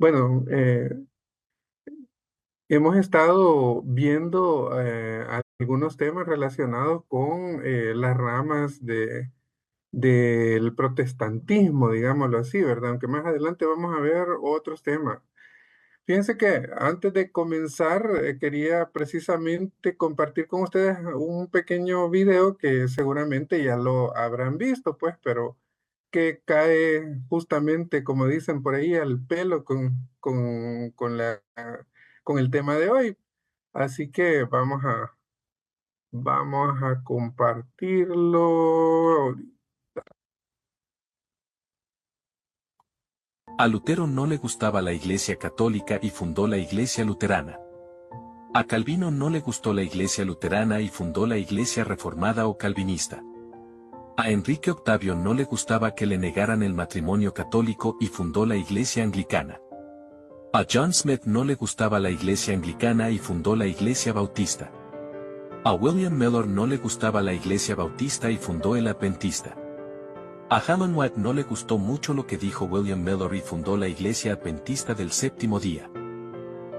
Bueno, hemos estado viendo algunos temas relacionados con las ramas del protestantismo, digámoslo así, ¿verdad? Aunque más adelante vamos a ver otros temas. Fíjense que antes de comenzar, quería precisamente compartir con ustedes un pequeño video que seguramente ya lo habrán visto, pues, pero que cae justamente, como dicen por ahí, al pelo con el tema de hoy. Así que vamos a compartirlo. A Lutero no le gustaba la Iglesia Católica y fundó la Iglesia Luterana. A Calvino no le gustó la Iglesia Luterana y fundó la Iglesia Reformada o Calvinista. A Enrique VIII no le gustaba que le negaran el matrimonio católico y fundó la Iglesia Anglicana. A John Smith no le gustaba la Iglesia Anglicana y fundó la Iglesia Bautista. A William Miller no le gustaba la Iglesia Bautista y fundó el Adventista. A Hammond White no le gustó mucho lo que dijo William Miller y fundó la Iglesia Adventista del Séptimo Día.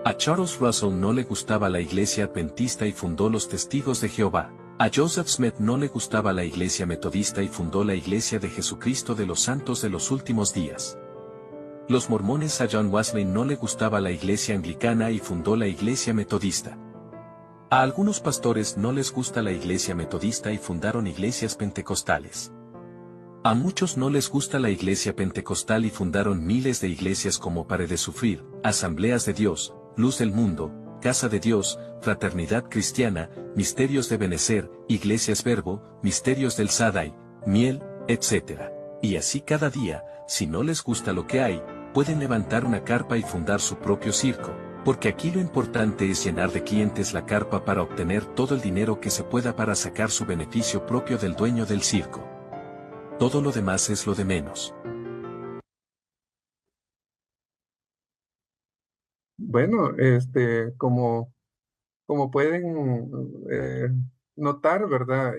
A Charles Russell no le gustaba la Iglesia Adventista y fundó los Testigos de Jehová. A Joseph Smith no le gustaba la Iglesia Metodista y fundó la Iglesia de Jesucristo de los Santos de los Últimos Días. Los mormones. A John Wesley no le gustaba la Iglesia Anglicana y fundó la Iglesia Metodista. A algunos pastores no les gusta la Iglesia Metodista y fundaron iglesias pentecostales. A muchos no les gusta la Iglesia Pentecostal y fundaron miles de iglesias como Pare de Sufrir, Asambleas de Dios, Luz del Mundo, Casa de Dios, Fraternidad Cristiana, Misterios de Benecer, Iglesias Verbo, Misterios del Sadai, Miel, etc. Y así cada día, si no les gusta lo que hay, pueden levantar una carpa y fundar su propio circo, porque aquí lo importante es llenar de clientes la carpa para obtener todo el dinero que se pueda para sacar su beneficio propio del dueño del circo. Todo lo demás es lo de menos. Bueno, como pueden eh, notar, ¿verdad?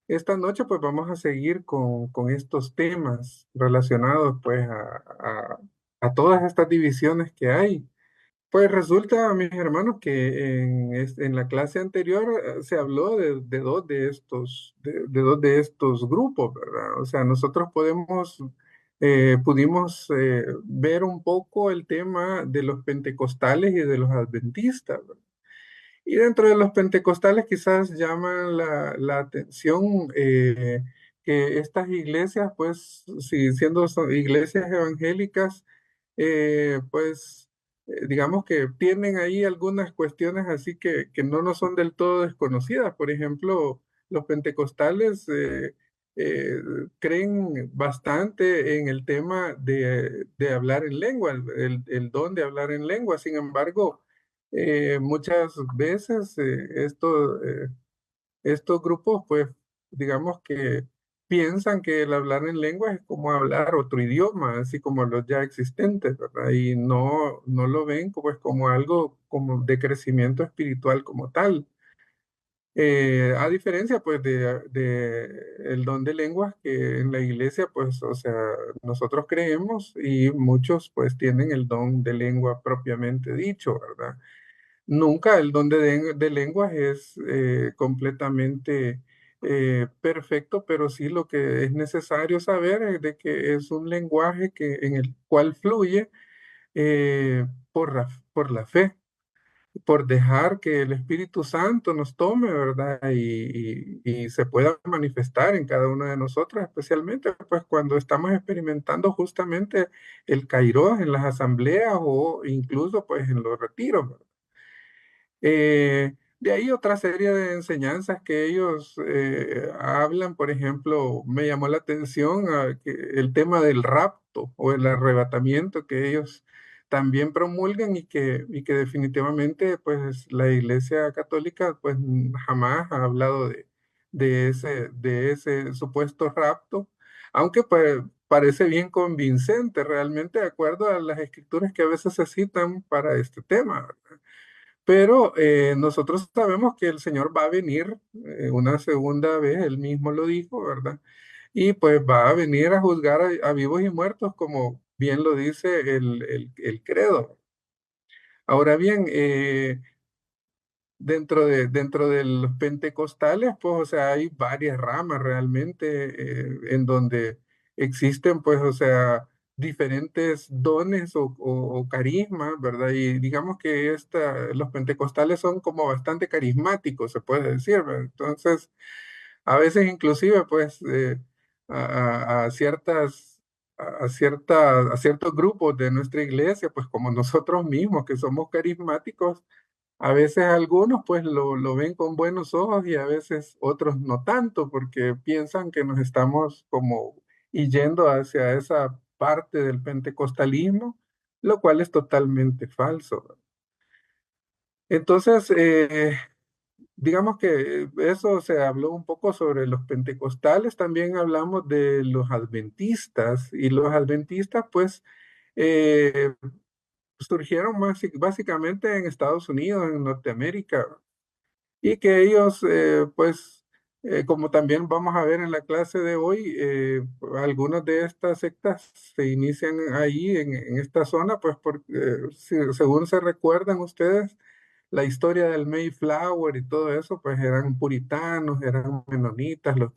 Esta noche pues vamos a seguir con estos temas relacionados pues a todas estas divisiones que hay. Pues resulta, mis hermanos, que en la clase anterior se habló de dos de dos de estos grupos, ¿verdad? O sea, nosotros pudimos ver un poco el tema de los pentecostales y de los adventistas, ¿verdad? Y dentro de los pentecostales quizás llama la atención que estas iglesias, pues, si siendo iglesias evangélicas, pues, digamos que tienen ahí algunas cuestiones así que no nos son del todo desconocidas. Por ejemplo, los pentecostales eh, creen bastante en el tema de hablar en lengua, el don de hablar en lengua. Sin embargo, muchas veces estos grupos, pues, digamos que piensan que el hablar en lengua es como hablar otro idioma, así como los ya existentes, ¿verdad? Y no lo ven pues, como algo como de crecimiento espiritual como tal. A diferencia, pues, de el don de lenguas que en la iglesia, pues, o sea, nosotros creemos y muchos, pues, tienen el don de lengua propiamente dicho, ¿verdad? Nunca el don de lenguas es completamente perfecto, pero sí lo que es necesario saber es de que es un lenguaje en el cual fluye por la fe, por dejar que el Espíritu Santo nos tome, ¿verdad? Y se pueda manifestar en cada uno de nosotros, especialmente pues cuando estamos experimentando justamente el Kairos en las asambleas o incluso pues en los retiros, ¿verdad? De ahí otra serie de enseñanzas que ellos hablan, por ejemplo, me llamó la atención el tema del rapto o el arrebatamiento que ellos también promulgan y que definitivamente pues la Iglesia Católica pues jamás ha hablado de ese supuesto rapto, aunque pues parece bien convincente realmente de acuerdo a las escrituras que a veces se citan para este tema. Pero nosotros sabemos que el Señor va a venir una segunda vez, Él mismo lo dijo, ¿verdad? Y pues va a venir a juzgar a vivos y muertos bien lo dice el credo. Ahora bien, dentro de los pentecostales, pues, o sea, hay varias ramas realmente en donde existen, pues, o sea, diferentes dones o carismas, ¿verdad? Y digamos que los pentecostales son como bastante carismáticos, se puede decir, ¿verdad? Entonces, a veces inclusive, pues, a ciertas... a ciertos grupos de nuestra iglesia, pues como nosotros mismos que somos carismáticos, a veces algunos pues lo ven con buenos ojos y a veces otros no tanto porque piensan que nos estamos como yendo hacia esa parte del pentecostalismo, lo cual es totalmente falso. Entonces, digamos que eso se habló un poco sobre los pentecostales, también hablamos de los adventistas y los adventistas pues eh, surgieron básicamente en Estados Unidos, en Norteamérica y que ellos, pues, como también vamos a ver en la clase de hoy, algunas de estas sectas se inician ahí en esta zona, pues, porque, según se recuerdan ustedes, la historia del Mayflower y todo eso, pues eran puritanos, eran menonitas los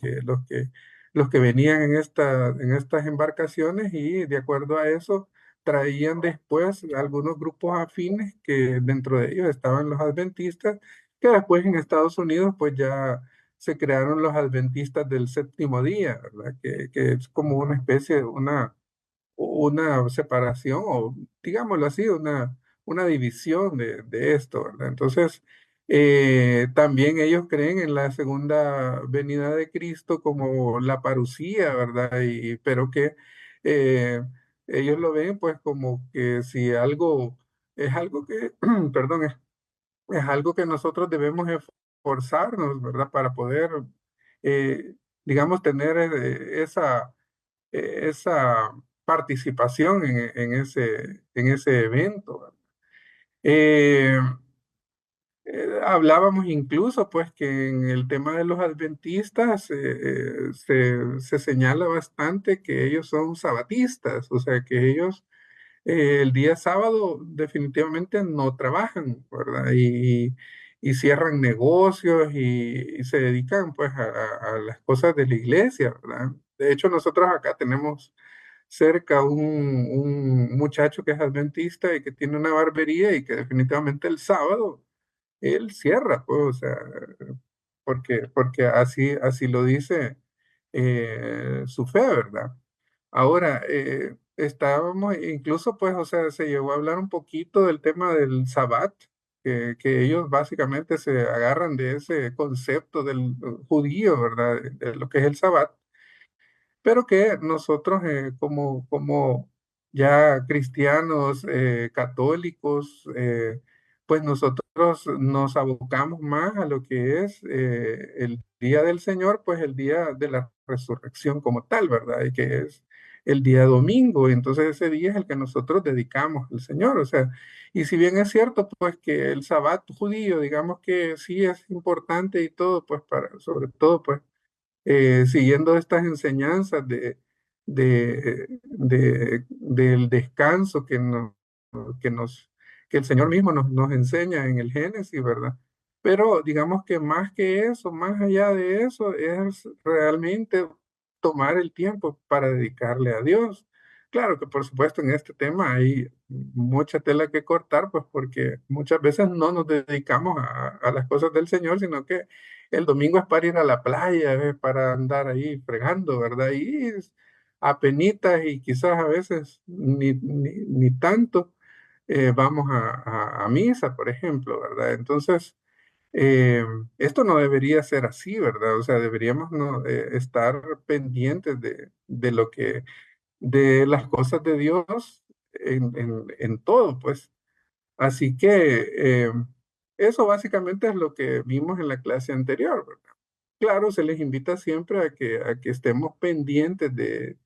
que venían en estas embarcaciones y de acuerdo a eso traían después algunos grupos afines que dentro de ellos estaban los adventistas, que después en Estados Unidos pues ya se crearon los adventistas del séptimo día, ¿verdad? Que es como una especie, una separación o digámoslo así, una división de esto, ¿verdad? Entonces, también ellos creen en la segunda venida de Cristo como la parucía, ¿verdad? Pero que eh, ellos lo ven pues como que si algo es algo que, perdón, es algo que nosotros debemos esforzarnos, ¿verdad? Para poder, digamos, tener esa participación en ese evento, ¿verdad? Eh, Hablábamos incluso, pues, que en el tema de los adventistas se señala bastante que ellos son sabatistas, o sea, que ellos el día sábado definitivamente no trabajan, ¿verdad? Y cierran negocios y se dedican pues a las cosas de la iglesia, ¿verdad? De hecho, nosotros acá tenemos cerca un muchacho que es adventista y que tiene una barbería y que definitivamente el sábado él cierra, pues, o sea, porque así lo dice su fe, ¿verdad? Ahora, estábamos, incluso pues, o sea, se llegó a hablar un poquito del tema del sabbat, que ellos básicamente se agarran de ese concepto del judío, ¿verdad? De lo que es el sabbat, pero que nosotros como ya cristianos católicos, pues nosotros nos abocamos más a lo que es el día del Señor, pues el día de la resurrección como tal, ¿verdad? Y que es el día domingo, y entonces ese día es el que nosotros dedicamos al Señor, o sea, y si bien es cierto, pues que el sabbat judío, digamos que sí es importante y todo, pues sobre todo, pues siguiendo estas enseñanzas del descanso que nos, que el Señor mismo nos enseña en el Génesis, ¿verdad? Pero digamos que más que eso, más allá de eso, es realmente tomar el tiempo para dedicarle a Dios. Claro que por supuesto en este tema hay mucha tela que cortar, pues porque muchas veces no nos dedicamos a las cosas del Señor, sino que el domingo es para ir a la playa, es para andar ahí fregando, ¿verdad? Y apenitas y quizás a veces ni tanto vamos a misa, por ejemplo, ¿verdad? Entonces, eh, esto no debería ser así, ¿verdad? O sea, deberíamos no, estar pendientes de lo de las cosas de Dios en todo, pues. Así que eso básicamente es lo que vimos en la clase anterior, ¿verdad? Claro, se les invita siempre a que estemos pendientes de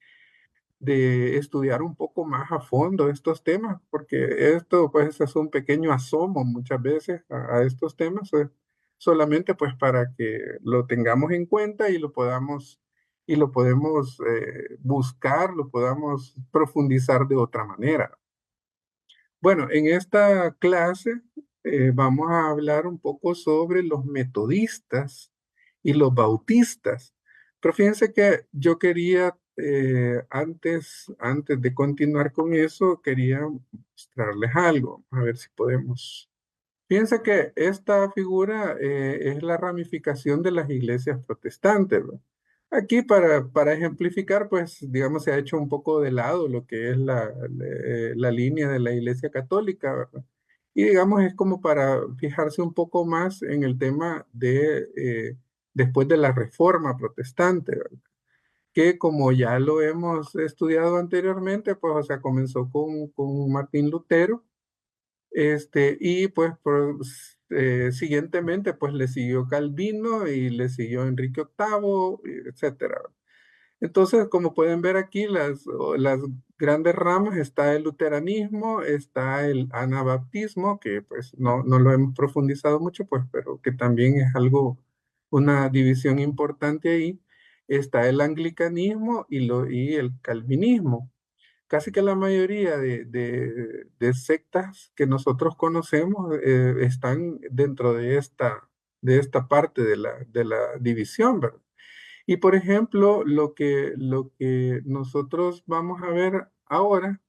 estudiar un poco más a fondo estos temas, porque esto pues es un pequeño asomo muchas veces a estos temas, solamente pues para que lo tengamos en cuenta y lo podamos y lo podemos buscar, lo podamos profundizar de otra manera. Bueno, en esta clase vamos a hablar un poco sobre los metodistas y los bautistas. Pero fíjense que yo quería, antes de continuar con eso, quería mostrarles algo, a ver si podemos. Fíjense que esta figura es la ramificación de las iglesias protestantes, ¿no? Aquí para ejemplificar, pues digamos, se ha hecho un poco de lado lo que es la línea de la iglesia católica, ¿verdad? Y digamos, es como para fijarse un poco más en el tema de después de la reforma protestante, ¿verdad? Que como ya lo hemos estudiado anteriormente, pues o sea, comenzó con Martín Lutero y pues siguientemente pues le siguió Calvino y le siguió Enrique VIII, etcétera. Entonces, como pueden ver aquí, las grandes ramas está el luteranismo, está el anabaptismo, que pues no lo hemos profundizado mucho, pues, pero que también es algo, una división importante ahí. Está el anglicanismo y el calvinismo. Casi que la mayoría de sectas que nosotros conocemos están dentro de esta parte de la división, ¿verdad? Y por ejemplo, lo que nosotros vamos a ver ahora,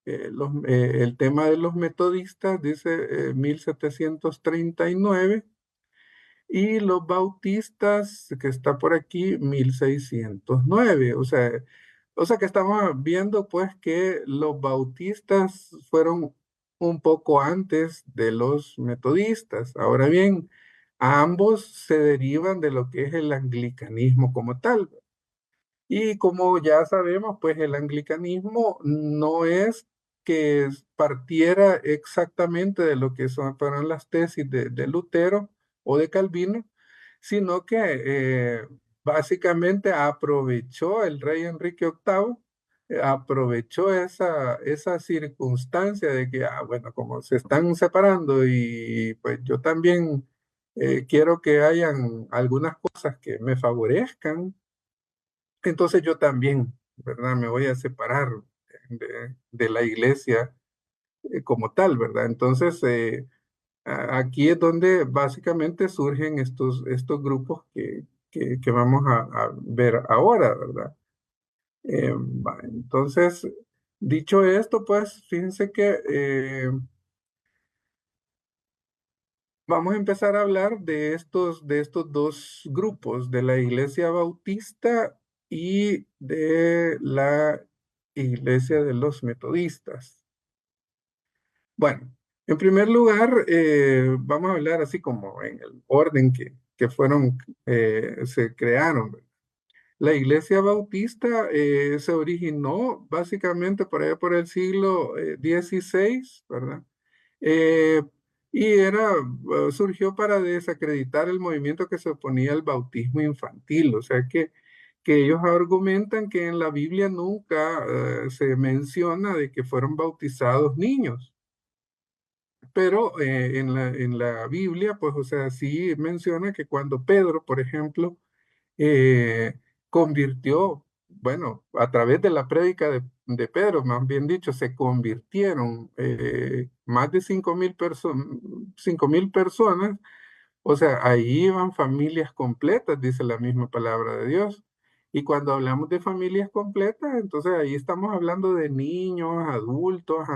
el tema de los metodistas, dice 1739, y los bautistas, que está por aquí, 1609. O sea que estamos viendo pues que los bautistas fueron un poco antes de los metodistas. Ahora bien, ambos se derivan de lo que es el anglicanismo como tal. Y como ya sabemos, pues el anglicanismo no es que partiera exactamente de lo que fueron las tesis de Lutero o de Calvino, sino que básicamente aprovechó el rey Enrique VIII, aprovechó esa circunstancia de que, bueno, como se están separando y pues yo también quiero que hayan algunas cosas que me favorezcan, entonces yo también, ¿verdad? Me voy a separar de la iglesia como tal, ¿verdad? Entonces, aquí es donde básicamente surgen estos grupos que vamos a ver ahora, ¿verdad? Entonces, dicho esto, pues fíjense que vamos a empezar a hablar de estos dos grupos, de la iglesia bautista y de la iglesia de los metodistas. Bueno, en primer lugar, vamos a hablar así como en el orden que fueron, se crearon. La iglesia bautista se originó básicamente por allá por el siglo XVI, ¿verdad? Eh, y surgió para desacreditar el movimiento que se oponía al bautismo infantil. O sea que ellos argumentan que en la Biblia nunca se menciona de que fueron bautizados niños. Pero en la Biblia, pues, o sea, sí menciona que cuando Pedro, por ejemplo, convirtió, bueno, a través de la prédica de Pedro, más bien dicho, se convirtieron más de 5.000 personas. O sea, ahí iban familias completas, dice la misma palabra de Dios. Y cuando hablamos de familias completas, entonces ahí estamos hablando de niños, adultos,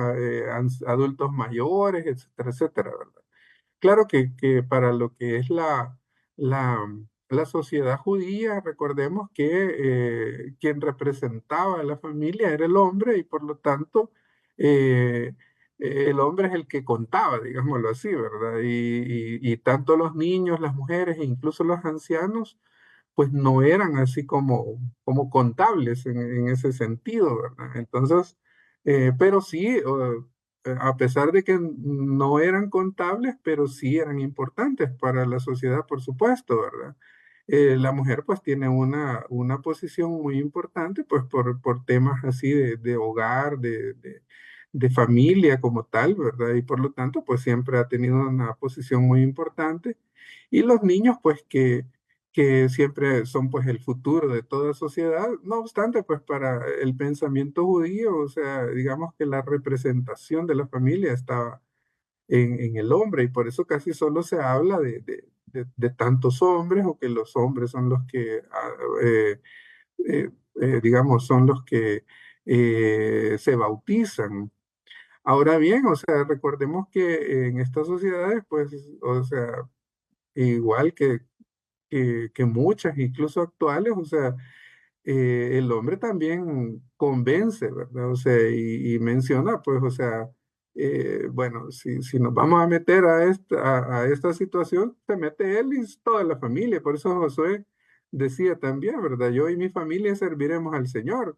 adultos mayores, etcétera, etcétera, ¿verdad? Claro que para lo que es la, la sociedad judía, recordemos que quien representaba a la familia era el hombre y por lo tanto eh, el hombre es el que contaba, digámoslo así, ¿verdad? Y tanto los niños, las mujeres e incluso los ancianos pues no eran así como contables en ese sentido, ¿verdad? Entonces, pero sí, a pesar de que no eran contables, pero sí eran importantes para la sociedad, por supuesto, ¿verdad? La mujer pues tiene una posición muy importante pues por temas así de hogar, de familia como tal, ¿verdad? Y por lo tanto pues siempre ha tenido una posición muy importante. Y los niños pues que siempre son pues el futuro de toda sociedad. No obstante, pues para el pensamiento judío, o sea, digamos que la representación de la familia estaba en el hombre y por eso casi solo se habla de tantos hombres o que los hombres son los que, digamos, son los que se bautizan. Ahora bien, o sea, recordemos que en estas sociedades, pues, o sea, igual que muchas, incluso actuales, o sea, el hombre también convence, ¿verdad? O sea, y menciona, pues, o sea, bueno, si nos vamos a meter a esta situación, se mete él y toda la familia. Por eso Josué decía también, ¿verdad? Yo y mi familia serviremos al Señor.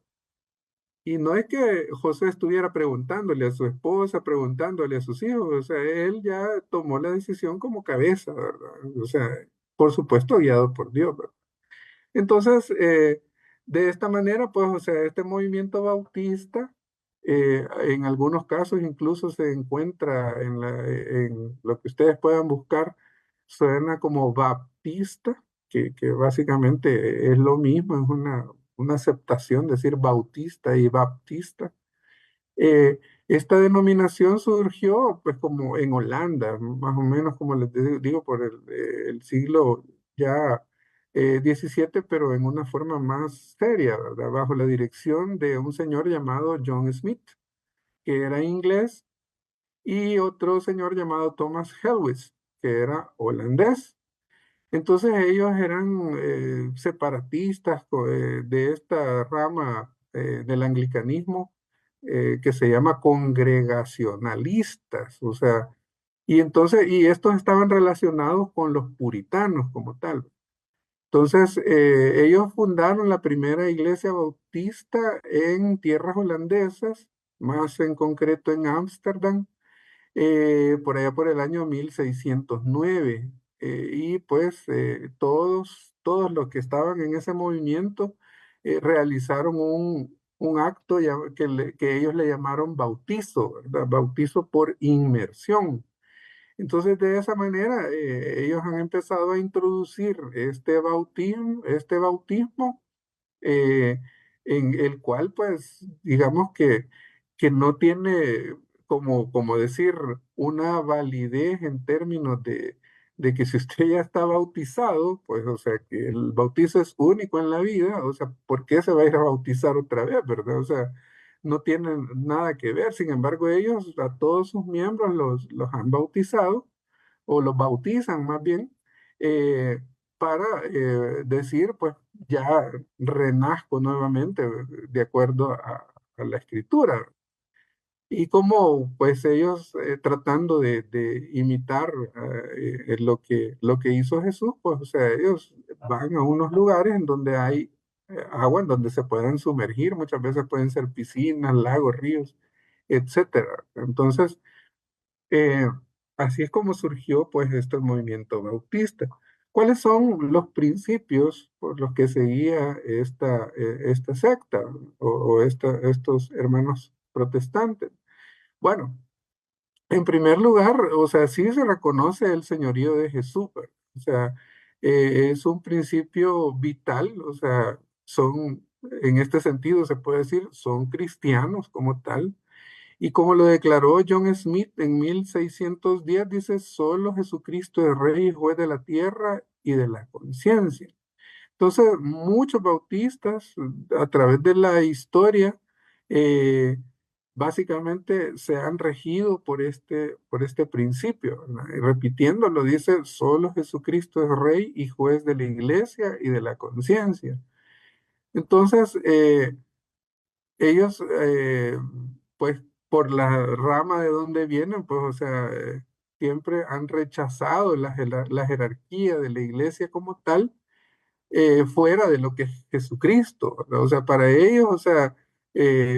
Y no es que José estuviera preguntándole a su esposa, preguntándole a sus hijos, o sea, él ya tomó la decisión como cabeza, ¿verdad? O sea, por supuesto, guiado por Dios, ¿verdad? Entonces, de esta manera, pues, o sea, este movimiento bautista, en algunos casos incluso se encuentra en lo que ustedes puedan buscar, suena como baptista, que básicamente es lo mismo, es una aceptación, decir bautista y baptista. Eh, esta denominación surgió pues como en Holanda, más o menos como les digo, por el siglo ya 17, pero en una forma más seria, ¿verdad? Bajo la dirección de un señor llamado John Smith, que era inglés, y otro señor llamado Thomas Helwys, que era holandés. Entonces ellos eran separatistas de esta rama del anglicanismo que se llama congregacionalistas, o sea, y entonces, y estos estaban relacionados con los puritanos como tal. Entonces, ellos fundaron la primera iglesia bautista en tierras holandesas, más en concreto en Ámsterdam, por allá por el año 1609. Y pues todos los que estaban en ese movimiento realizaron un acto que ellos le llamaron bautizo, ¿verdad? Bautizo por inmersión. Entonces, de esa manera, ellos han empezado a introducir este bautismo eh, en el cual, pues, digamos que no tiene, como decir, una validez en términos de que si usted ya está bautizado, pues, o sea, que el bautizo es único en la vida, o sea, ¿por qué se va a ir a bautizar otra vez, verdad? O sea, no tienen nada que ver. Sin embargo, ellos a todos sus miembros los han bautizado o los bautizan más bien, para decir, pues ya renazco nuevamente de acuerdo a la escritura. Y como pues ellos tratando de imitar lo que hizo Jesús, pues o sea, ellos van a unos lugares en donde hay agua, en donde se pueden sumergir, muchas veces pueden ser piscinas, lagos, ríos, etcétera. Entonces, eh, así es como surgió pues este movimiento bautista. ¿Cuáles son los principios por los que seguía esta secta o estos hermanos protestantes? Bueno, en primer lugar, o sea, sí se reconoce el señorío de Jesús, ¿verdad? O sea, es un principio vital, o sea, en este sentido se puede decir, son cristianos como tal, y como lo declaró John Smith en 1610, dice, solo Jesucristo es Rey y Juez de la tierra y de la conciencia. Entonces, muchos bautistas a través de la historia, eh, básicamente se han regido por este principio, ¿verdad? Y repitiéndolo, dice, solo Jesucristo es Rey y Juez de la iglesia y de la conciencia. Entonces, ellos, pues por la rama de donde vienen, pues, o sea, siempre han rechazado la jerarquía de la iglesia como tal, fuera de lo que es Jesucristo, ¿verdad? O sea, para ellos, o sea,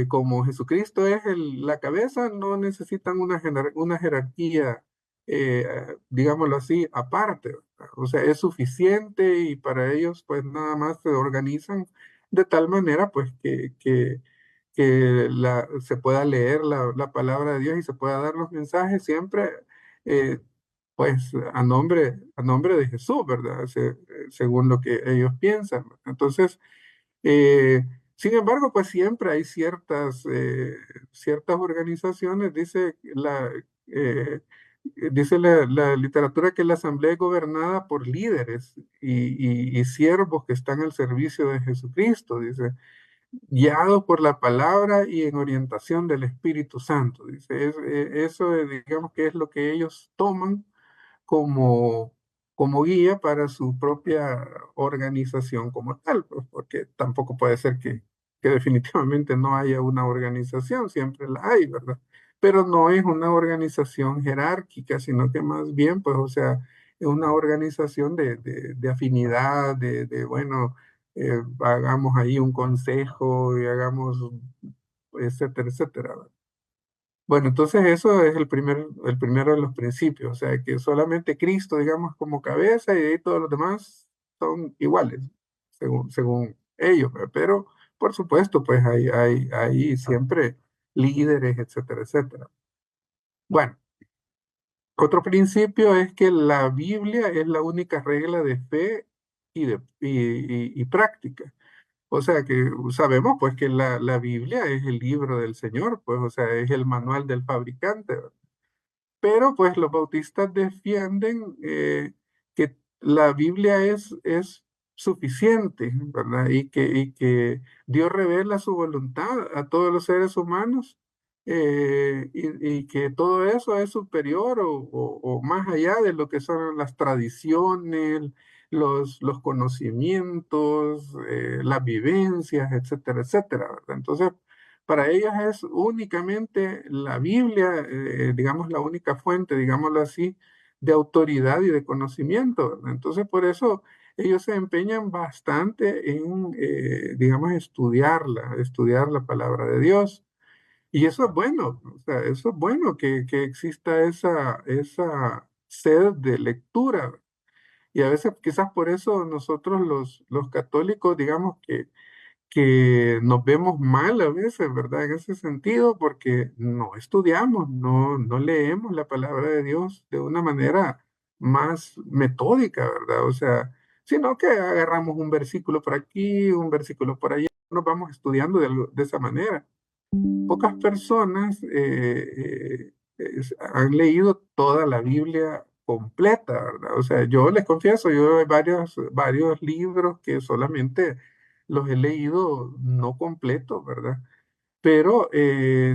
como Jesucristo es la cabeza, no necesitan una jerarquía, digámoslo así, aparte, ¿verdad? O sea, es suficiente y para ellos, pues nada más se organizan de tal manera, pues que se pueda leer la palabra de Dios y se pueda dar los mensajes siempre. eh, pues a nombre de Jesús, ¿verdad? Según lo que ellos piensan. Entonces, eh, sin embargo, pues siempre hay ciertas organizaciones, eh, dice la literatura que la asamblea es gobernada por líderes y siervos que están al servicio de Jesucristo, dice, guiados por la palabra y en orientación del Espíritu Santo, dice. Eso, digamos que es lo que ellos toman como, como guía para su propia organización como tal, pues, porque tampoco puede ser que definitivamente no haya una organización, siempre la hay, ¿verdad? Pero no es una organización jerárquica, sino que más bien, pues, o sea, es una organización de afinidad, bueno, hagamos ahí un consejo y hagamos, etcétera, etcétera. Bueno, entonces eso es el primero de los principios, o sea, que solamente Cristo, digamos, como cabeza y de ahí todos los demás son iguales, según ellos, ¿verdad? Pero, por supuesto, pues hay siempre líderes, etcétera, etcétera. Bueno, otro principio es que la Biblia es la única regla de fe y práctica. O sea que sabemos pues que la Biblia es el libro del Señor, pues, o sea, es el manual del fabricante, ¿verdad? Pero pues los bautistas defienden que la Biblia es suficiente, ¿verdad? Y que Dios revela su voluntad a todos los seres humanos y que todo eso es superior o más allá de lo que son las tradiciones, los conocimientos, las vivencias, etcétera, etcétera, ¿verdad? Entonces, para ellas es únicamente la Biblia, digamos, la única fuente, digámoslo así, de autoridad y de conocimiento, ¿verdad? Entonces, por eso ellos se empeñan bastante en, digamos, estudiar la palabra de Dios. Y eso es bueno, o sea, eso es bueno que exista esa sed de lectura. Y a veces quizás por eso nosotros los católicos, digamos que nos vemos mal a veces, ¿verdad? En ese sentido, porque no estudiamos, no leemos la palabra de Dios de una manera más metódica, ¿verdad? O sea, sino que agarramos un versículo por aquí, un versículo por allá, nos vamos estudiando de esa manera. Pocas personas han leído toda la Biblia completa, ¿verdad? O sea, yo les confieso, yo hay varios libros que solamente los he leído no completos, ¿verdad? Pero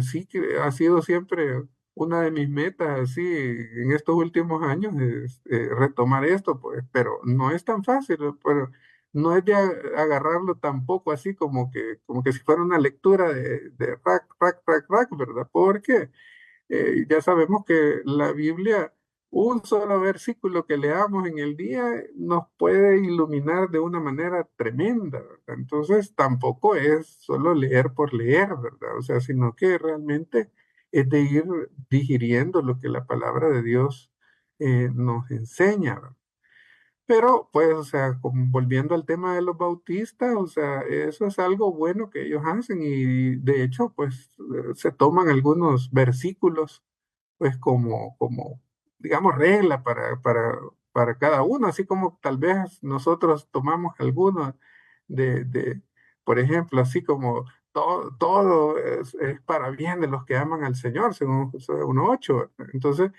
sí que ha sido siempre una de mis metas, así, en estos últimos años, es retomar esto, pues, pero no es tan fácil, pero no es de agarrarlo tampoco así como que si fuera una lectura de rack, rack, rack, rack, ¿verdad? Porque ya sabemos que la Biblia, un solo versículo que leamos en el día nos puede iluminar de una manera tremenda, ¿verdad? Entonces tampoco es solo leer por leer, ¿verdad? O sea, sino que realmente es de ir digiriendo lo que la palabra de Dios nos enseña, ¿verdad? Pero, pues, o sea, volviendo al tema de los bautistas, o sea, eso es algo bueno que ellos hacen y de hecho, pues, se toman algunos versículos pues digamos, regla para cada uno, así como tal vez nosotros tomamos algunos de por ejemplo, así como todo es para bien de los que aman al Señor, según Josué 1:8. Entonces,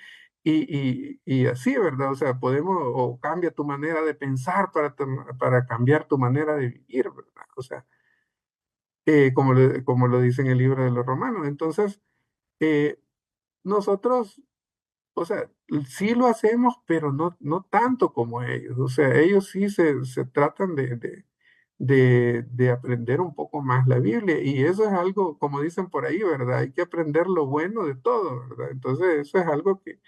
y así, ¿verdad? O sea, o cambia tu manera de pensar para cambiar tu manera de vivir, ¿verdad? O sea, como lo dice en el libro de los Romanos. Entonces, eh, nosotros o sea, sí lo hacemos, pero no tanto como ellos. O sea, ellos sí se tratan de aprender un poco más la Biblia. Y eso es algo, como dicen por ahí, ¿verdad? Hay que aprender lo bueno de todo, ¿verdad? Entonces, eso es algo que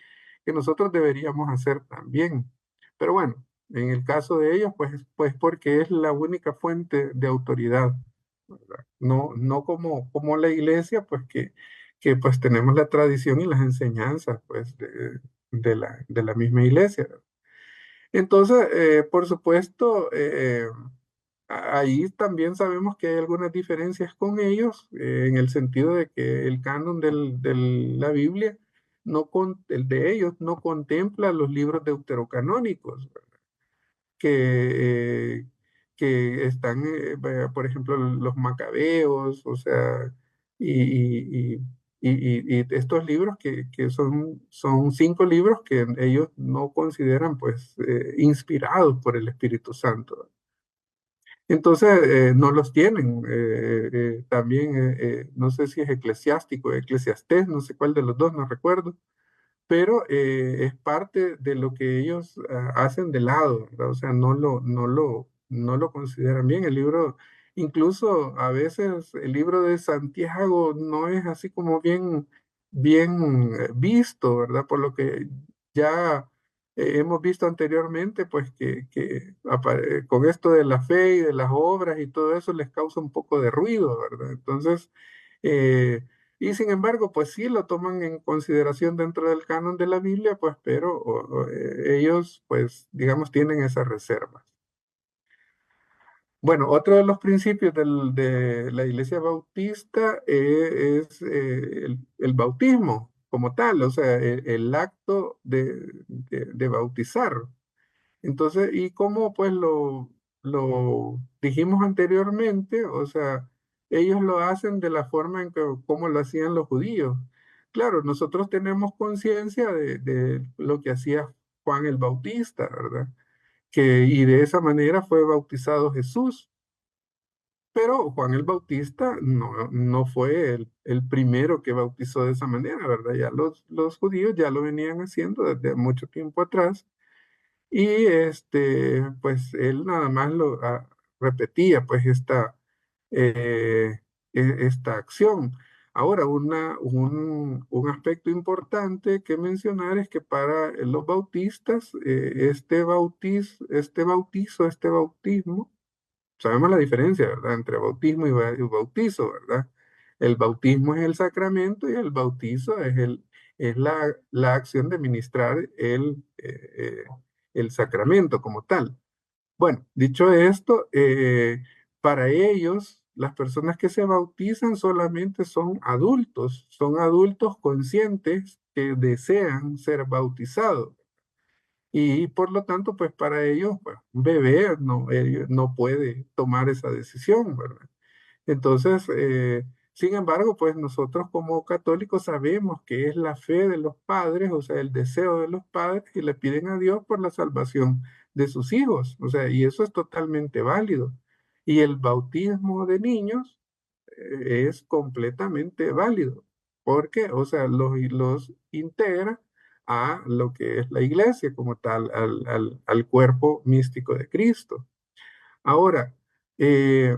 nosotros deberíamos hacer también. Pero bueno, en el caso de ellos, pues porque es la única fuente de autoridad, ¿verdad? No como la iglesia, pues que pues tenemos la tradición y las enseñanzas, pues, de la misma iglesia, ¿verdad? Entonces, por supuesto, ahí también sabemos que hay algunas diferencias con ellos, en el sentido de que el canon de la Biblia el de ellos no contempla los libros deuterocanónicos, que, que están, por ejemplo, los macabeos, o sea, y estos libros que son 5 libros que ellos no consideran pues inspirados por el Espíritu Santo. Entonces, no los tienen. También, no sé si es eclesiástico, eclesiastés, no sé cuál de los dos, no recuerdo, pero es parte de lo que ellos hacen de lado, ¿verdad? O sea, no lo consideran bien. El libro, incluso a veces el libro de Santiago no es así como bien visto, ¿verdad? Por lo que ya hemos visto anteriormente, pues que con esto de la fe y de las obras y todo eso les causa un poco de ruido, ¿verdad? Entonces, eh, y sin embargo, pues sí lo toman en consideración dentro del canon de la Biblia, pues, pero ellos, pues, digamos, tienen esas reservas. Bueno, otro de los principios de la Iglesia Bautista es el bautismo como tal, o sea, el acto de bautizar. Entonces, y como pues lo dijimos anteriormente, o sea, ellos lo hacen de la forma en que como lo hacían los judíos. Claro, nosotros tenemos conciencia de lo que hacía Juan el Bautista, ¿verdad? Y de esa manera fue bautizado Jesús. Pero Juan el Bautista no fue el primero que bautizó de esa manera, ¿verdad? Ya los judíos ya lo venían haciendo desde mucho tiempo atrás. Y pues él nada más repetía pues esta acción. Ahora, un aspecto importante que mencionar es que para los bautistas, este bautismo, sabemos la diferencia, ¿verdad? Entre bautismo y bautizo, ¿verdad? El bautismo es el sacramento y el bautizo es la acción de ministrar el sacramento como tal. Bueno, dicho esto, para ellos, las personas que se bautizan solamente son adultos conscientes que desean ser bautizados. Y por lo tanto, pues para ellos, pues, un bebé ellos no puede tomar esa decisión, ¿verdad? Entonces, sin embargo, pues nosotros como católicos sabemos que es la fe de los padres, o sea, el deseo de los padres que le piden a Dios por la salvación de sus hijos, o sea, y eso es totalmente válido. Y el bautismo de niños es completamente válido, porque, o sea, los integra a lo que es la iglesia como tal, al cuerpo místico de Cristo. Ahora, eh,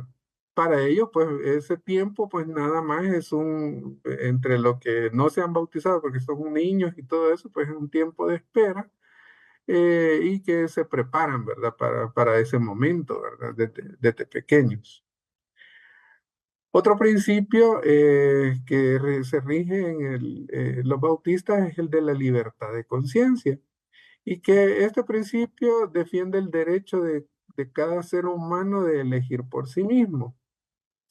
para ellos, pues ese tiempo, pues nada más entre lo que no se han bautizado, porque son niños y todo eso, pues es un tiempo de espera y que se preparan, ¿verdad? Para ese momento, ¿verdad? Desde pequeños. Otro principio se rige en los bautistas es el de la libertad de conciencia y que este principio defiende el derecho de cada ser humano de elegir por sí mismo.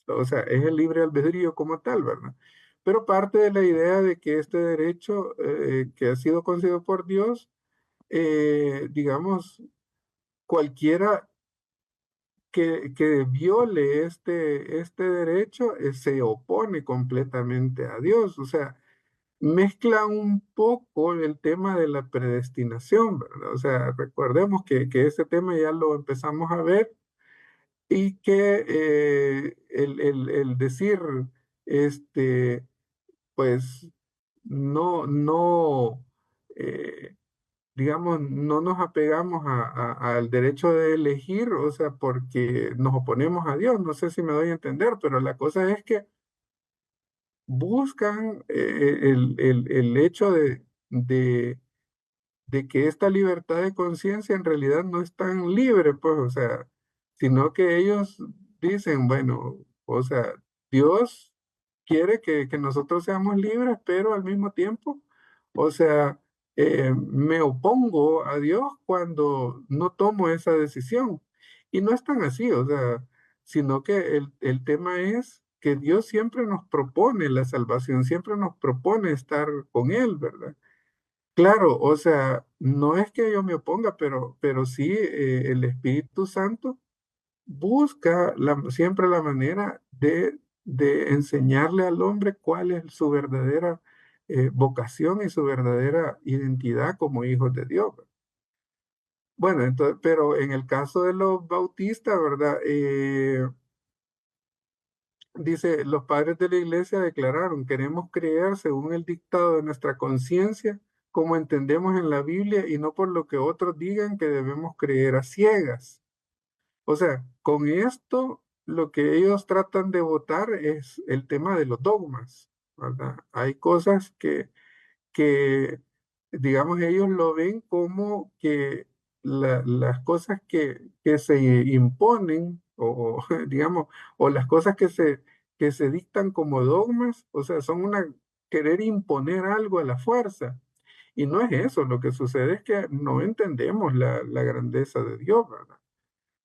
O sea, es el libre albedrío como tal, ¿verdad? Pero parte de la idea de que este derecho que ha sido concedido por Dios, digamos, cualquiera que viole este derecho se opone completamente a Dios. O sea, mezcla un poco el tema de la predestinación, ¿verdad? O sea, recordemos que ese tema ya lo empezamos a ver y que el decir, este, pues, no, eh, digamos, no nos apegamos al derecho de elegir, o sea, porque nos oponemos a Dios. No sé si me doy a entender, pero la cosa es que buscan el hecho de que esta libertad de conciencia en realidad no es tan libre, pues, o sea, sino que ellos dicen, bueno, o sea, Dios quiere que nosotros seamos libres, pero al mismo tiempo, o sea, me opongo a Dios cuando no tomo esa decisión. Y no es tan así, o sea, sino que el tema es que Dios siempre nos propone la salvación, siempre nos propone estar con Él, ¿verdad? Claro, o sea, no es que yo me oponga, pero sí el Espíritu Santo busca siempre la manera de enseñarle al hombre cuál es su verdadera vocación y su verdadera identidad como hijos de Dios. Bueno, entonces, pero en el caso de los bautistas, ¿verdad? Dice, los padres de la iglesia declararon, queremos creer según el dictado de nuestra conciencia, como entendemos en la Biblia y no por lo que otros digan que debemos creer a ciegas. O sea, con esto lo que ellos tratan de votar es el tema de los dogmas, ¿verdad? Hay cosas que, digamos, ellos lo ven como que las cosas que se imponen, digamos, o las cosas que se dictan como dogmas, o sea, son querer imponer algo a la fuerza. Y no es eso, lo que sucede es que no entendemos la grandeza de Dios, ¿verdad?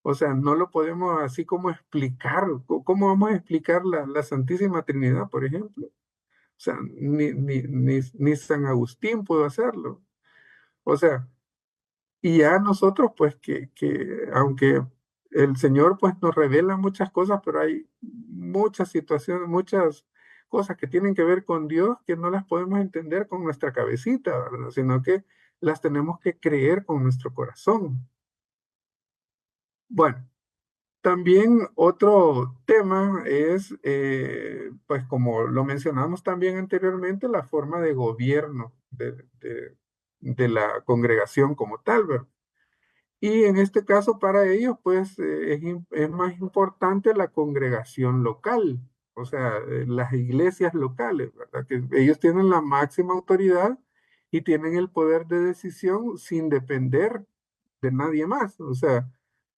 O sea, no lo podemos así como explicar. ¿Cómo vamos a explicar la Santísima Trinidad, por ejemplo? O sea, ni San Agustín pudo hacerlo. O sea, y ya nosotros, pues que aunque el Señor pues nos revela muchas cosas, pero hay muchas situaciones, muchas cosas que tienen que ver con Dios que no las podemos entender con nuestra cabecita, ¿verdad? Sino que las tenemos que creer con nuestro corazón. Bueno. También otro tema es, pues como lo mencionamos también anteriormente, la forma de gobierno de la congregación como tal, ¿verdad? Y en este caso para ellos, pues es más importante la congregación local, o sea, las iglesias locales, ¿verdad? Que ellos tienen la máxima autoridad y tienen el poder de decisión sin depender de nadie más, o sea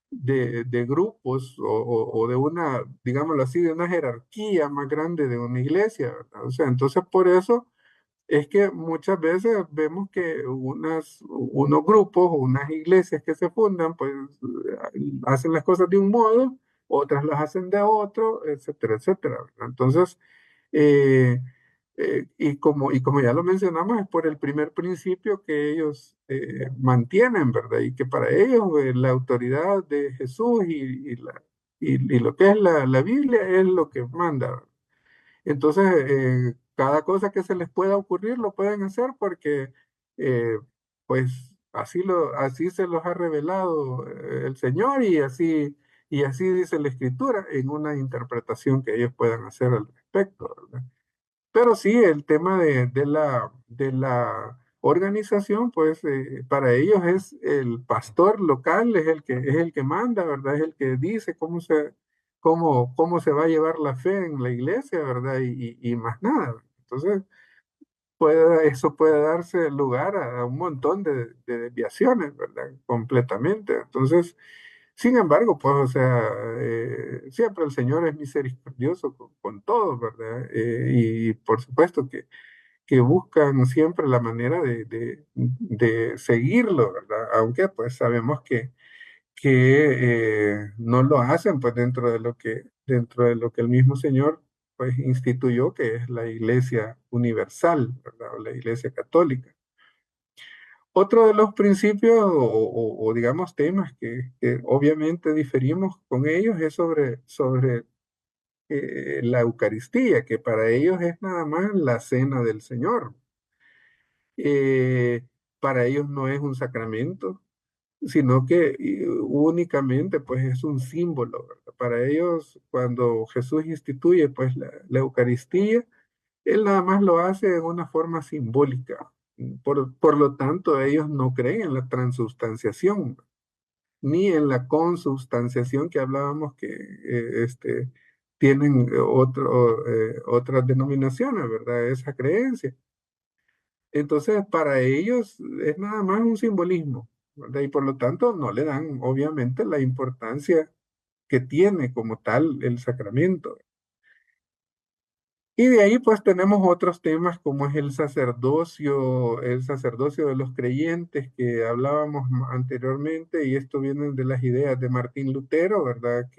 de grupos o de una, digámoslo así, de una jerarquía más grande de una iglesia, ¿verdad? O sea, entonces por eso es que muchas veces vemos que unos grupos o unas iglesias que se fundan, pues hacen las cosas de un modo, otras las hacen de otro, etcétera, etcétera, ¿verdad? Entonces, eh, y como ya lo mencionamos, es por el primer principio que ellos mantienen, ¿verdad? Y que para ellos la autoridad de Jesús y lo que es la Biblia es lo que manda. Entonces, cada cosa que se les pueda ocurrir lo pueden hacer porque, eh, pues, así se los ha revelado el Señor y así dice la Escritura en una interpretación que ellos puedan hacer al respecto, ¿verdad? Pero sí, el tema de la organización, pues para ellos es el pastor local, es el que manda, ¿verdad? Es el que dice cómo se va a llevar la fe en la iglesia, ¿verdad? Y más nada. Entonces, eso puede darse lugar a un montón de desviaciones, ¿verdad? Completamente. Entonces, sin embargo, pues, o sea, siempre el Señor es misericordioso con todos, ¿verdad? Y por supuesto que buscan siempre la manera de seguirlo, ¿verdad? Aunque pues sabemos que no lo hacen pues dentro de lo que el mismo Señor pues instituyó, que es la Iglesia universal, ¿verdad? O la Iglesia católica. Otro de los principios o, digamos temas que obviamente diferimos con ellos es sobre la Eucaristía, que para ellos es nada más la cena del Señor. Eh, para ellos no es un sacramento, sino que únicamente pues es un símbolo, ¿verdad? Para ellos, cuando Jesús instituye pues la Eucaristía, Él nada más lo hace de una forma simbólica. Por lo tanto, ellos no creen en la transubstanciación, ni en la consubstanciación que hablábamos que tienen otras denominaciones, ¿verdad? Esa creencia. Entonces, para ellos es nada más un simbolismo, ¿verdad? Y por lo tanto no le dan, obviamente, la importancia que tiene como tal el sacramento. Y de ahí pues tenemos otros temas como es el sacerdocio de los creyentes que hablábamos anteriormente, y esto viene de las ideas de Martín Lutero, ¿verdad?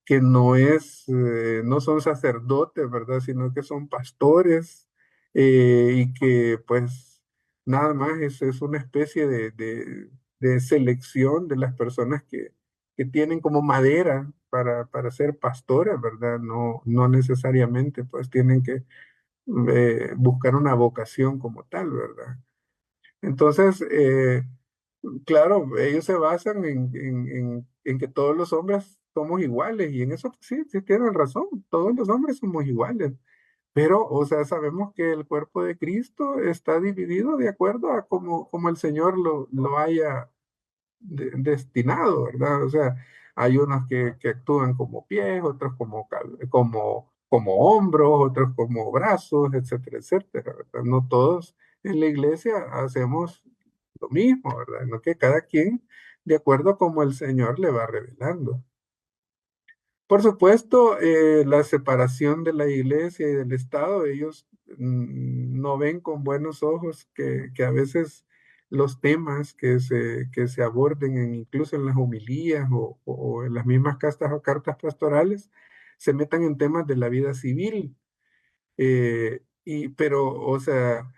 que no es, no son sacerdotes, ¿verdad? Sino que son pastores, y que pues nada más es una especie de selección de las personas que tienen como madera para ser pastores, ¿verdad? No, no necesariamente pues tienen que buscar una vocación como tal, ¿verdad? Entonces, claro, ellos se basan en que todos los hombres somos iguales y en eso pues, sí, sí tienen razón, todos los hombres somos iguales, pero, o sea, sabemos que el cuerpo de Cristo está dividido de acuerdo a como el Señor lo haya destinado, ¿verdad? O sea, hay unos que actúan como pies, otros como hombros, otros como brazos, etcétera, etcétera, ¿verdad? No todos en la iglesia hacemos lo mismo, ¿verdad? No que cada quien de acuerdo a como el Señor le va revelando. Por supuesto, la separación de la iglesia y del Estado, ellos no ven con buenos ojos que a veces los temas que se aborden incluso en las homilías o en las mismas castas o cartas pastorales se metan en temas de la vida civil. Pero, o sea,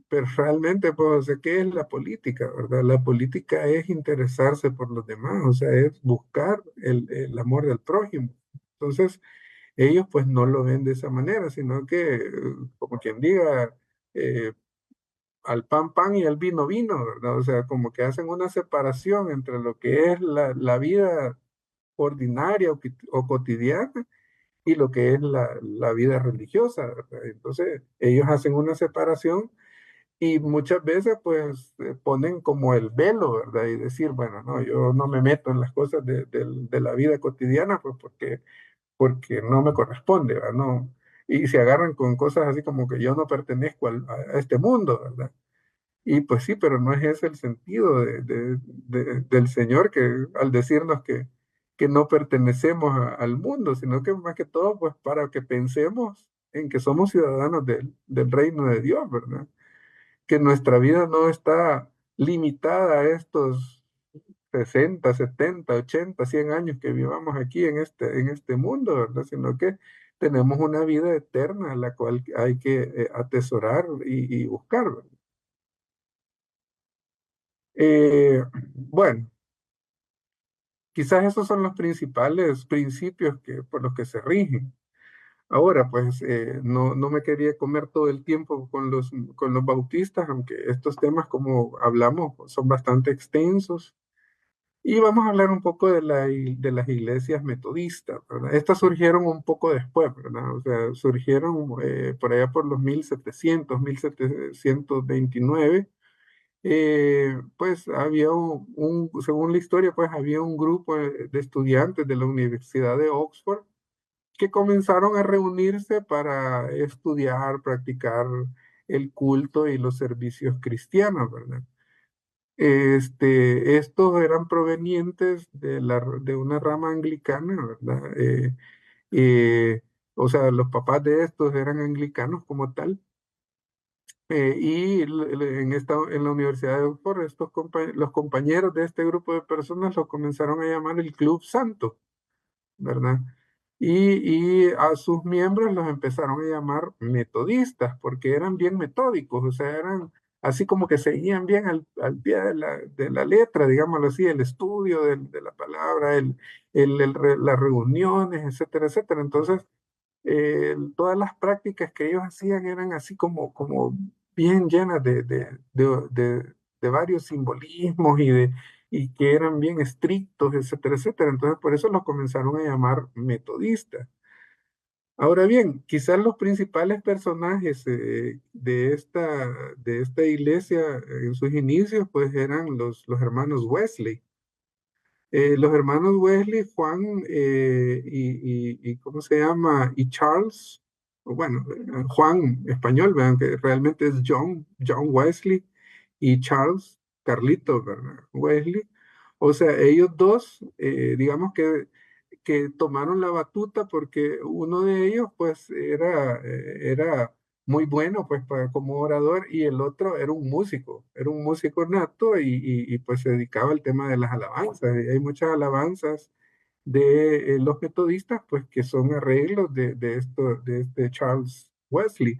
pero realmente, pues, o sea, ¿qué es la política, verdad? La política es interesarse por los demás, o sea, es buscar el amor del prójimo. Entonces, ellos pues no lo ven de esa manera, sino que, como quien diga, eh, al pan pan y al vino vino, ¿verdad? O sea, como que hacen una separación entre lo que es la vida ordinaria o cotidiana y lo que es la vida religiosa, ¿verdad? Entonces, ellos hacen una separación y muchas veces pues ponen como el velo, ¿verdad? Y decir, bueno, no, yo no me meto en las cosas de la vida cotidiana, pues porque no me corresponde, ¿verdad? No, y se agarran con cosas así como que yo no pertenezco a este mundo, ¿verdad? Y pues sí, pero no es ese el sentido del Señor que al decirnos que no pertenecemos al mundo, sino que más que todo, pues para que pensemos en que somos ciudadanos del reino de Dios, ¿verdad? Que nuestra vida no está limitada a estos 60, 70, 80, 100 años que vivamos aquí en este mundo, ¿verdad? Sino que tenemos una vida eterna la cual hay que atesorar y buscar, ¿verdad? Bueno, quizás esos son los principales principios por los que se rigen. Ahora, pues no me quería comer todo el tiempo con los bautistas, aunque estos temas, como hablamos, son bastante extensos. Y vamos a hablar un poco de las iglesias metodistas, ¿verdad? Estas surgieron un poco después, ¿verdad? O sea, surgieron por allá por los 1700, 1729. Pues había según la historia, pues había un grupo de estudiantes de la Universidad de Oxford que comenzaron a reunirse para estudiar, practicar el culto y los servicios cristianos, ¿verdad? Estos eran provenientes de una rama anglicana, ¿verdad? Eh, o sea, los papás de estos eran anglicanos como tal. En la Universidad de Oxford, los compañeros de este grupo de personas los comenzaron a llamar el Club Santo, ¿verdad? Y a sus miembros los empezaron a llamar metodistas porque eran bien metódicos, o sea, eran así como que seguían bien al pie de la letra, digámoslo así, el estudio de la palabra, las reuniones, etcétera, etcétera. Entonces, todas las prácticas que ellos hacían eran así como bien llenas de varios simbolismos y que eran bien estrictos, etcétera, etcétera. Entonces, por eso los comenzaron a llamar metodistas. Ahora bien, quizás los principales personajes de esta iglesia en sus inicios, pues eran los hermanos Wesley. Los hermanos Wesley, Juan y ¿cómo se llama? Y Charles, o bueno, Juan español, vean que realmente es John Wesley y Charles Carlito, ¿verdad? Wesley. O sea, ellos dos, digamos que tomaron la batuta porque uno de ellos pues era muy bueno pues como orador y el otro era un músico nato y pues se dedicaba al tema de las alabanzas. Y hay muchas alabanzas de los metodistas, pues que son arreglos de este Charles Wesley.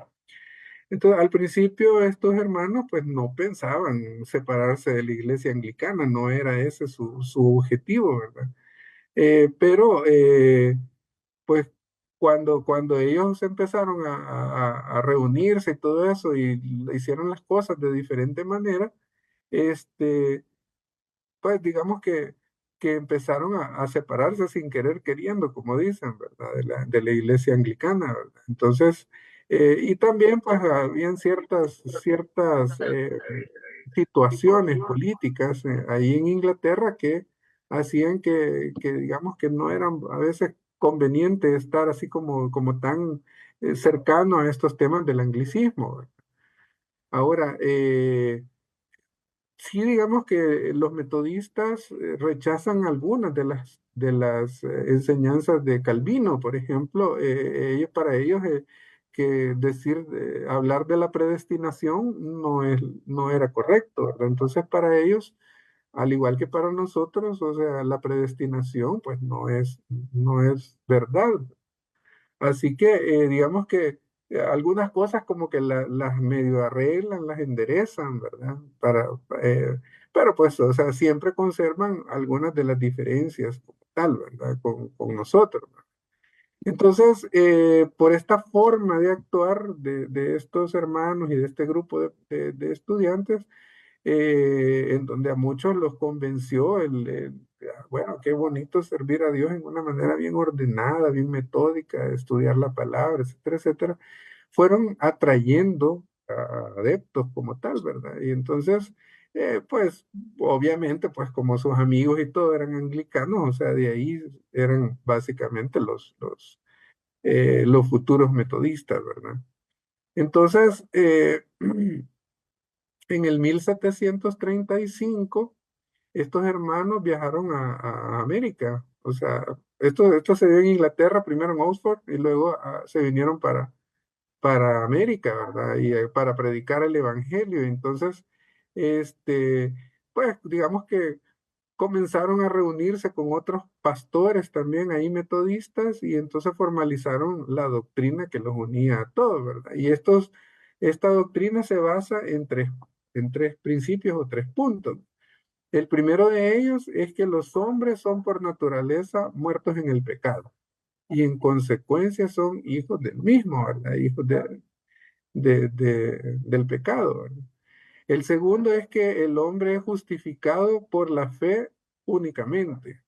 Entonces, al principio estos hermanos pues no pensaban separarse de la iglesia anglicana, no era ese su objetivo, ¿verdad? Pero pues cuando ellos empezaron a reunirse y todo eso y hicieron las cosas de diferente manera, este, pues digamos que empezaron a separarse sin querer queriendo, como dicen, ¿verdad? De la iglesia anglicana, ¿verdad? Entonces, y también pues habían ciertas situaciones políticas ahí en Inglaterra que hacían que digamos que no eran a veces conveniente estar así como tan cercano a estos temas del anglicismo, ¿verdad? Ahora, sí, digamos que los metodistas rechazan algunas de las enseñanzas de Calvino, por ejemplo, para ellos que decir, hablar de la predestinación no era correcto, ¿verdad? Entonces, para ellos, al igual que para nosotros, o sea, la predestinación, pues no es verdad. Así que digamos que algunas cosas como que las medio arreglan, las enderezan, ¿verdad? Eh, pero pues, o sea, siempre conservan algunas de las diferencias como tal, ¿verdad? Con nosotros, ¿verdad? Entonces, por esta forma de actuar de estos hermanos y de este grupo de estudiantes, en donde a muchos los convenció bueno, qué bonito servir a Dios en una manera bien ordenada, bien metódica, estudiar la palabra, etcétera, etcétera, fueron atrayendo a adeptos como tal, ¿verdad? Y entonces, pues, obviamente, pues como sus amigos y todo eran anglicanos, o sea, de ahí eran básicamente los futuros metodistas, ¿verdad? Entonces, en el 1735 estos hermanos viajaron a América. O sea, esto se dio en Inglaterra, primero en Oxford, y luego se vinieron para América, ¿verdad? Y para predicar el Evangelio. Entonces, este, pues digamos que comenzaron a reunirse con otros pastores también ahí metodistas y entonces formalizaron la doctrina que los unía a todos, ¿verdad? Y esta doctrina se basa en tres principios o tres puntos. El primero de ellos es que los hombres son por naturaleza muertos en el pecado y en consecuencia son hijos del mismo, ¿verdad? Hijos del pecado, ¿verdad? El segundo es que el hombre es justificado por la fe únicamente.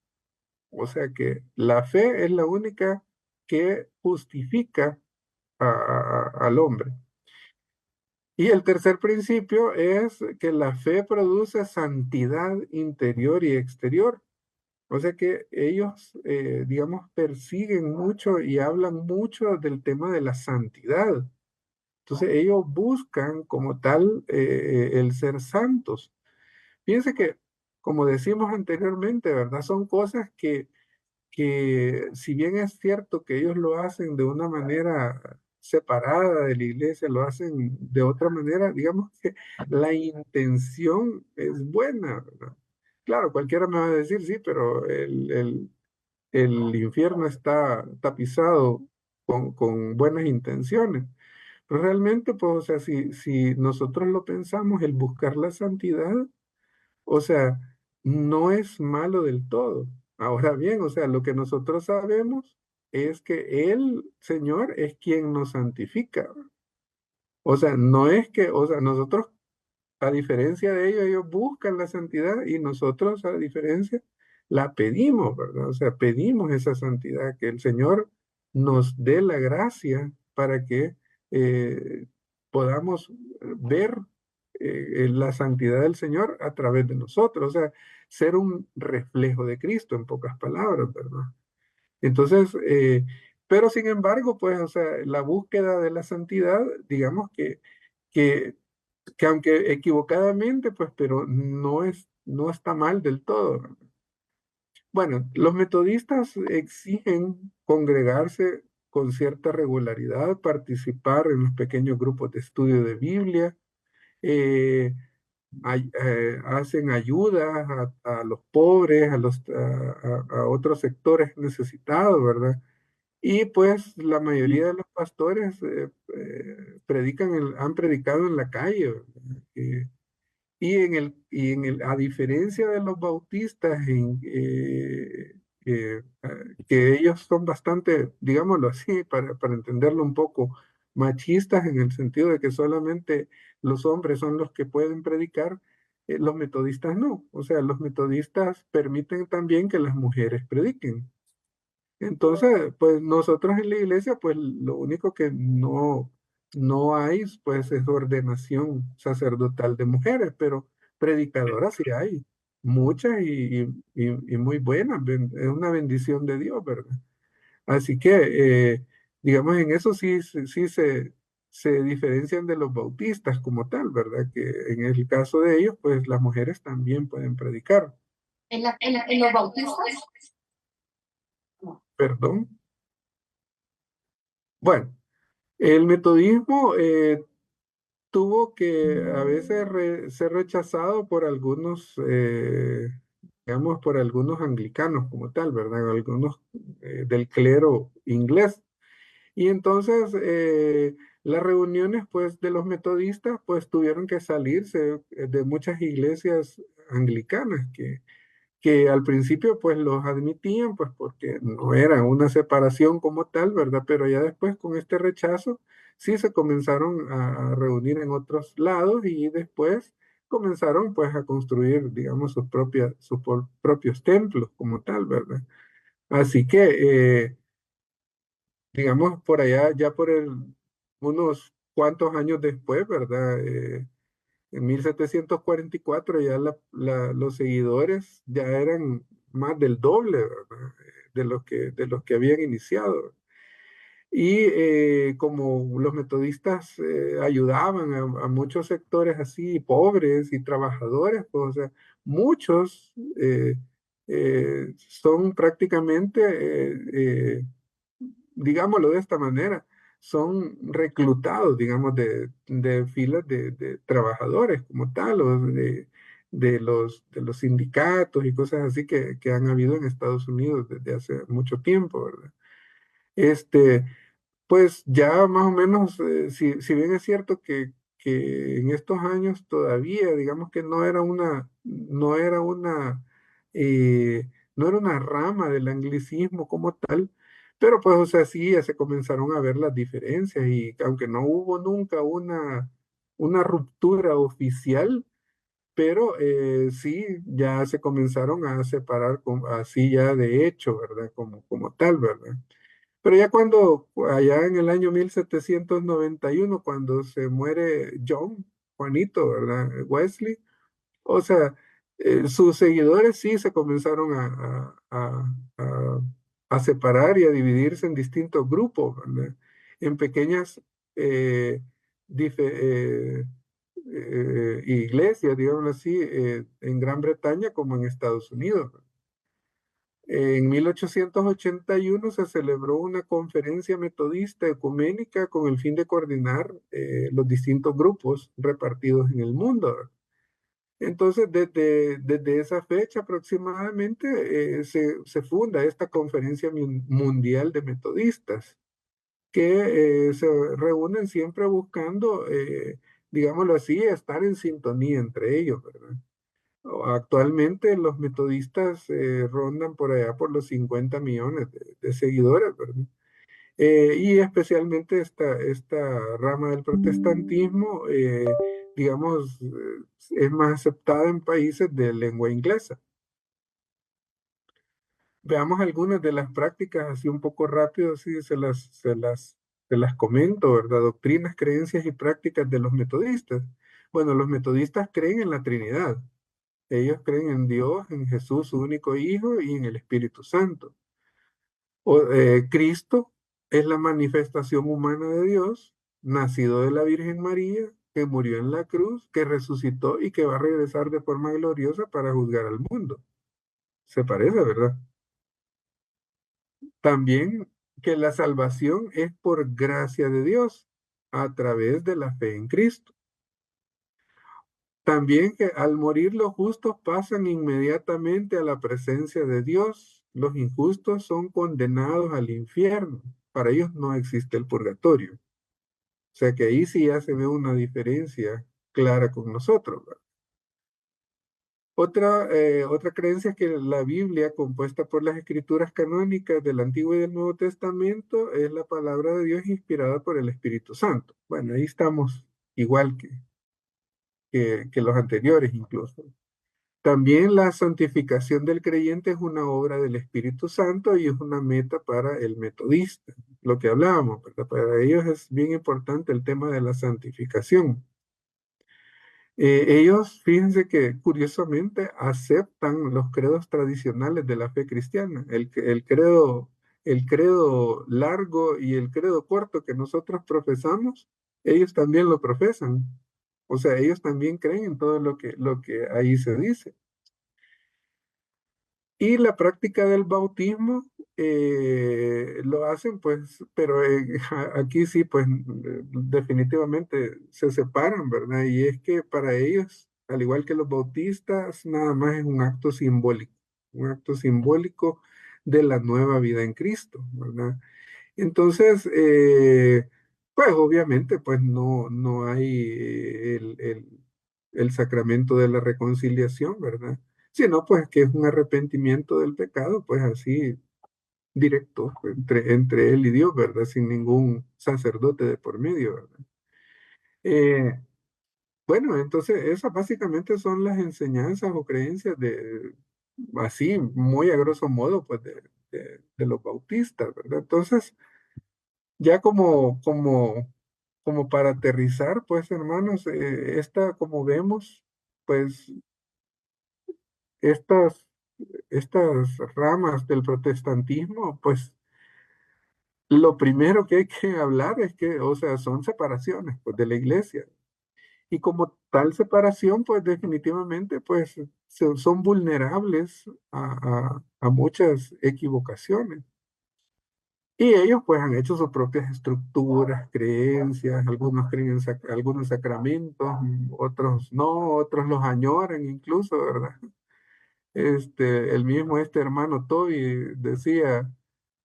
O sea que la fe es la única que justifica al hombre. Y el tercer principio es que la fe produce santidad interior y exterior. O sea que ellos, digamos, persiguen mucho y hablan mucho del tema de la santidad. Entonces ellos buscan como tal el ser santos. Fíjense que, como decimos anteriormente, ¿verdad? Son cosas que si bien es cierto que ellos lo hacen de una manera separada de la iglesia, lo hacen de otra manera, digamos que la intención es buena, ¿verdad? Claro, cualquiera me va a decir, sí, pero el infierno está tapizado con buenas intenciones. Pero realmente, pues, o sea, si nosotros lo pensamos, el buscar la santidad, o sea, no es malo del todo. Ahora bien, o sea, lo que nosotros sabemos es que el Señor es quien nos santifica. O sea, no es que, o sea, nosotros, a diferencia de ellos buscan la santidad y nosotros, a diferencia, la pedimos, ¿verdad? O sea, pedimos esa santidad, que el Señor nos dé la gracia para que eh, podamos ver la santidad del Señor a través de nosotros, o sea, ser un reflejo de Cristo, en pocas palabras, ¿verdad? Entonces, pero sin embargo, pues, o sea, la búsqueda de la santidad, digamos que, que aunque equivocadamente, pues, pero no está mal del todo, ¿verdad? Bueno, los metodistas exigen congregarse con cierta regularidad, participar en los pequeños grupos de estudio de Biblia, eh, hacen ayudas a los pobres, a otros sectores necesitados, ¿verdad? Y pues la mayoría de los pastores han predicado en la calle, ¿verdad? A diferencia de los bautistas, que ellos son bastante, digámoslo así, para entenderlo un poco, machistas en el sentido de que solamente los hombres son los que pueden predicar, los metodistas no. O sea, los metodistas permiten también que las mujeres prediquen. Entonces, pues nosotros en la iglesia, pues lo único que no hay, pues es ordenación sacerdotal de mujeres, pero predicadoras sí hay, muchas y muy buenas, es una bendición de Dios, ¿verdad? Así que, digamos, en eso sí se diferencian de los bautistas como tal, ¿verdad? Que en el caso de ellos, pues las mujeres también pueden predicar, En los bautistas, perdón. Bueno. El metodismo tuvo que a veces ser rechazado por algunos, digamos, por algunos anglicanos como tal, ¿verdad? Algunos del clero inglés. Y entonces las reuniones, pues, de los metodistas, pues, tuvieron que salirse de muchas iglesias anglicanas que al principio pues los admitían pues porque no era una separación como tal, ¿verdad? Pero ya después con este rechazo sí se comenzaron a reunir en otros lados y después comenzaron pues a construir, digamos, propios templos como tal, ¿verdad? Así que, digamos, por allá, unos cuantos años después, ¿verdad? En 1744 ya los seguidores ya eran más del doble, ¿verdad? De los que habían iniciado. Y como los metodistas ayudaban a muchos sectores así, pobres y trabajadores, pues, o sea, muchos son prácticamente digámoslo de esta manera, son reclutados, digamos, de filas de trabajadores como tal, o de los sindicatos y cosas así que han habido en Estados Unidos desde hace mucho tiempo, ¿verdad? Este, pues ya más o menos, si bien es cierto que en estos años todavía, digamos que no era una rama del anglicismo como tal, pero pues, o sea, sí, ya se comenzaron a ver las diferencias y aunque no hubo nunca una ruptura oficial, pero sí, ya se comenzaron a separar así ya de hecho, ¿verdad? Como tal, ¿verdad? Pero ya allá en el año 1791 cuando se muere Juanito, ¿verdad? Wesley, o sea, sus seguidores sí se comenzaron a separar y a dividirse en distintos grupos, ¿verdad? En pequeñas eh, iglesias, digamos así, en Gran Bretaña como en Estados Unidos. En 1881 se celebró una conferencia metodista ecuménica con el fin de coordinar los distintos grupos repartidos en el mundo. Entonces, desde esa fecha aproximadamente se funda esta Conferencia Mundial de Metodistas, que se reúnen siempre buscando, digámoslo así, estar en sintonía entre ellos, ¿verdad? Actualmente los metodistas rondan por allá por los 50 millones de seguidores, ¿verdad? Y especialmente esta rama del protestantismo, digamos, es más aceptada en países de lengua inglesa. Veamos algunas de las prácticas así un poco rápido, así se las comento, ¿verdad? Doctrinas, creencias y prácticas de los metodistas. Bueno, los metodistas creen en la Trinidad. Ellos creen en Dios, en Jesús, su único Hijo, y en el Espíritu Santo. Cristo es la manifestación humana de Dios, nacido de la Virgen María, que murió en la cruz, que resucitó y que va a regresar de forma gloriosa para juzgar al mundo. Se parece, ¿verdad? También que la salvación es por gracia de Dios a través de la fe en Cristo. También que al morir los justos pasan inmediatamente a la presencia de Dios. Los injustos son condenados al infierno. Para ellos no existe el purgatorio. O sea que ahí sí ya se ve una diferencia clara con nosotros, ¿verdad? Otra creencia es que la Biblia, compuesta por las escrituras canónicas del Antiguo y del Nuevo Testamento, es la palabra de Dios inspirada por el Espíritu Santo. Bueno, ahí estamos igual que los anteriores incluso. También la santificación del creyente es una obra del Espíritu Santo y es una meta para el metodista, lo que hablábamos, ¿verdad? Para ellos es bien importante el tema de la santificación. Ellos, fíjense que curiosamente aceptan los credos tradicionales de la fe cristiana, el credo largo y el credo corto que nosotros profesamos, ellos también lo profesan. O sea, ellos también creen en todo lo que ahí se dice. Y la práctica del bautismo lo hacen, pues, pero aquí sí, pues, definitivamente se separan, ¿verdad? Y es que para ellos, al igual que los bautistas, nada más es un acto simbólico de la nueva vida en Cristo, ¿verdad? Entonces, pues obviamente, pues no hay el sacramento de la reconciliación, ¿verdad? Sino pues que es un arrepentimiento del pecado, pues así directo entre él y Dios, ¿verdad? Sin ningún sacerdote de por medio, ¿verdad? Eh, bueno, entonces esas básicamente son las enseñanzas o creencias así, muy a grosso modo, pues de los bautistas, ¿verdad? Entonces, ya como para aterrizar, pues hermanos, como vemos, pues estas, estas ramas del protestantismo, pues lo primero que hay que hablar es que, o sea, son separaciones, pues, de la iglesia. Y como tal separación, pues definitivamente, pues son vulnerables a muchas equivocaciones. Y ellos pues han hecho sus propias estructuras, creencias, algunos creen en algunos sacramentos, otros no, otros los añoran incluso, ¿verdad? El mismo hermano Toby decía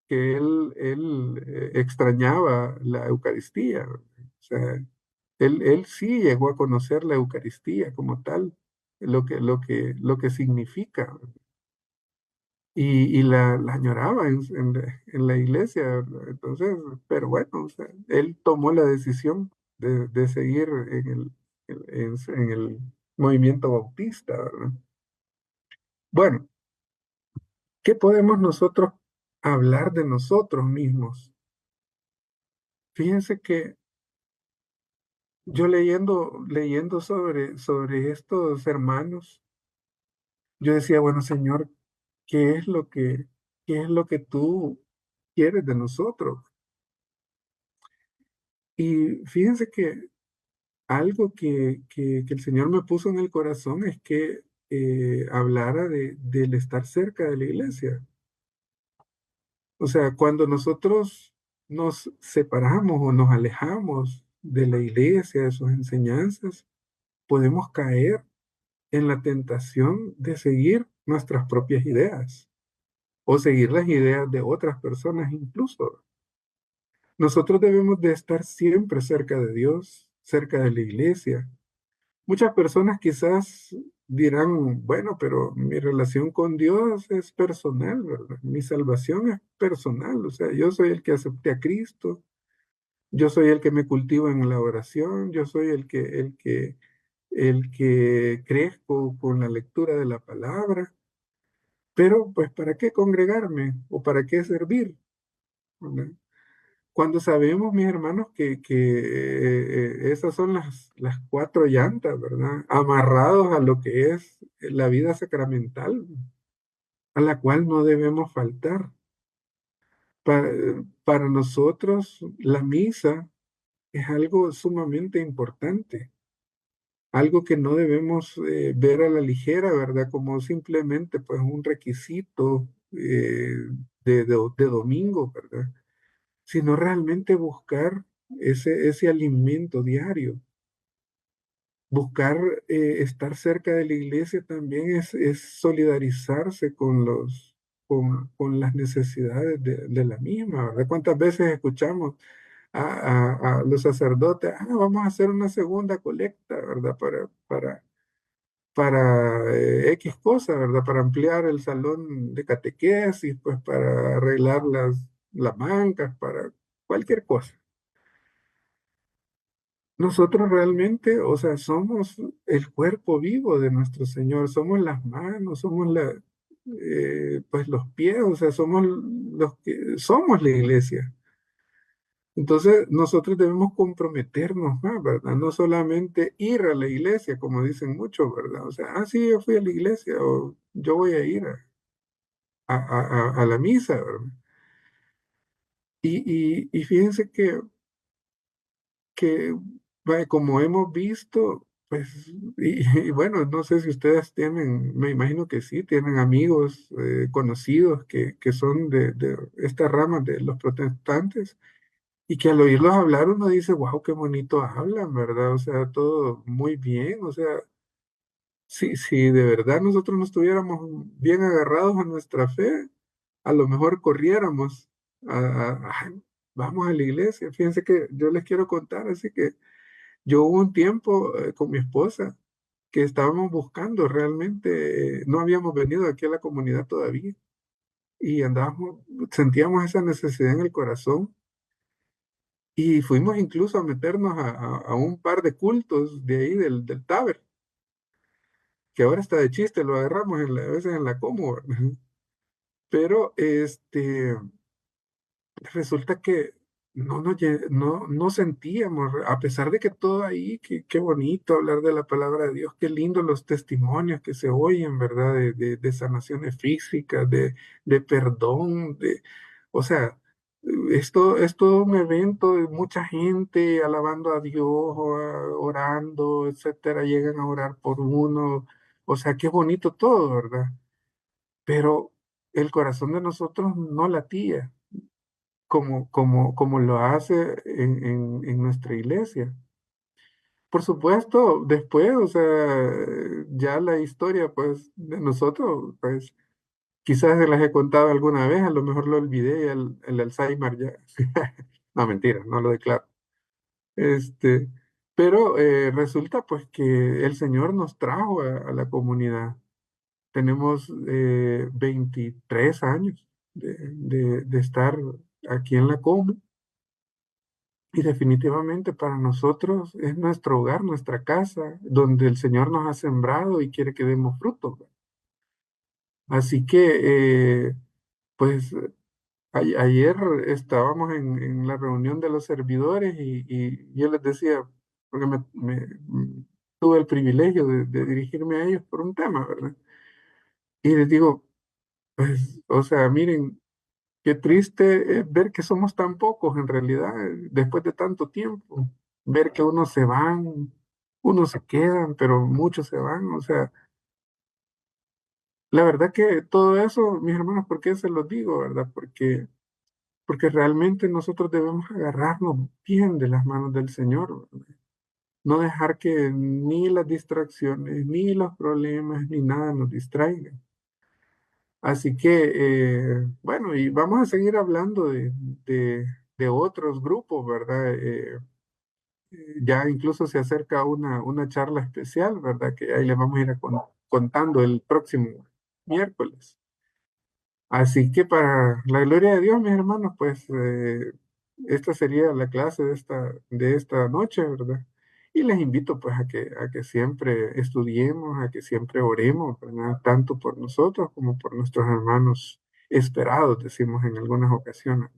que él extrañaba la Eucaristía, ¿verdad? O sea, él sí llegó a conocer la Eucaristía como tal, lo que significa, ¿verdad? Y la añoraba en la iglesia, ¿verdad? Entonces, pero bueno, o sea, él tomó la decisión de seguir en el movimiento bautista, ¿verdad? Bueno, ¿qué podemos nosotros hablar de nosotros mismos? Fíjense que yo leyendo sobre estos hermanos, yo decía, bueno, Señor, ¿qué es qué es lo que tú quieres de nosotros? Y fíjense que algo que el Señor me puso en el corazón es que hablara del estar cerca de la iglesia. O sea, cuando nosotros nos separamos o nos alejamos de la iglesia, de sus enseñanzas, podemos caer en la tentación de seguir nuestras propias ideas o seguir las ideas de otras personas incluso. Nosotros debemos de estar siempre cerca de Dios, cerca de la iglesia. Muchas personas quizás dirán, bueno, pero mi relación con Dios es personal, ¿verdad? Mi salvación es personal, o sea, yo soy el que acepté a Cristo, yo soy el que me cultivo en la oración, yo soy el que crezco con la lectura de la palabra, pero pues ¿para qué congregarme o para qué servir? ¿Verdad? Cuando sabemos, mis hermanos, que esas son las cuatro llantas, ¿verdad? Amarrados a lo que es la vida sacramental, a la cual no debemos faltar. Para, para nosotros, la misa es algo sumamente importante, algo que no debemos ver a la ligera, ¿verdad? Como simplemente, pues, un requisito de domingo, ¿verdad? Sino realmente buscar ese alimento diario. buscar estar cerca de la iglesia también es solidarizarse con con las necesidades de la misma, ¿verdad? ¿Cuántas veces escuchamos a los sacerdotes, vamos a hacer una segunda colecta, ¿verdad? Para X cosa, ¿verdad? Para ampliar el salón de catequesis, pues para arreglar las bancas, para cualquier cosa. Nosotros realmente, o sea, somos el cuerpo vivo de nuestro Señor, somos las manos, somos pues los pies, o sea, somos los que somos la iglesia. Entonces, nosotros debemos comprometernos más, ¿verdad? No solamente ir a la iglesia, como dicen muchos, ¿verdad? O sea, sí, yo fui a la iglesia, o yo voy a ir a la misa, ¿verdad? Y fíjense que como hemos visto, pues, y bueno, no sé si ustedes tienen, me imagino que sí, tienen amigos conocidos que son de esta rama de los protestantes y que al oírlos hablar uno dice, wow, qué bonito hablan, ¿verdad? O sea, todo muy bien, o sea, si de verdad nosotros no estuviéramos bien agarrados a nuestra fe, a lo mejor corriéramos, ay, vamos a la iglesia. Fíjense que yo les quiero contar, así que yo hubo un tiempo con mi esposa que estábamos buscando realmente, no habíamos venido aquí a la comunidad todavía y andábamos, sentíamos esa necesidad en el corazón y fuimos incluso a meternos a un par de cultos de ahí del Taber, que ahora está de chiste, lo agarramos a veces en la Como, ¿verdad? Pero resulta que no sentíamos, a pesar de que todo ahí, qué bonito hablar de la palabra de Dios, qué lindo los testimonios que se oyen, ¿verdad? De sanaciones físicas, de perdón, o sea, es todo un evento de mucha gente alabando a Dios, orando, etcétera, llegan a orar por uno, o sea, qué bonito todo, ¿verdad? Pero el corazón de nosotros no latía como lo hace en nuestra iglesia. Por supuesto, después, o sea, ya la historia, pues, de nosotros, pues, quizás se las he contado alguna vez, a lo mejor lo olvidé, el Alzheimer ya. No, mentira, no lo declaro. Este, pero resulta, pues, que el Señor nos trajo a la comunidad. Tenemos 23 años de estar aquí en la comunidad. Y definitivamente para nosotros es nuestro hogar, nuestra casa, donde el Señor nos ha sembrado y quiere que demos fruto. Así que, pues, ayer estábamos en la reunión de los servidores y yo les decía, porque tuve el privilegio de dirigirme a ellos por un tema, ¿verdad? Y les digo, pues, o sea, miren, qué triste es ver que somos tan pocos en realidad, después de tanto tiempo. Ver que unos se van, unos se quedan, pero muchos se van. O sea, la verdad que todo eso, mis hermanos, ¿por qué se los digo, verdad? Porque realmente nosotros debemos agarrarnos bien de las manos del Señor, ¿verdad? No dejar que ni las distracciones, ni los problemas, ni nada nos distraigan. Así que, bueno, y vamos a seguir hablando de otros grupos, ¿verdad? Ya incluso se acerca una charla especial, ¿verdad? Que ahí les vamos a ir contando el próximo miércoles. Así que para la gloria de Dios, mis hermanos, pues esta sería la clase de esta noche, ¿verdad? Y les invito pues a que siempre estudiemos, a que siempre oremos, ¿verdad? Tanto por nosotros como por nuestros hermanos esperados, decimos en algunas ocasiones.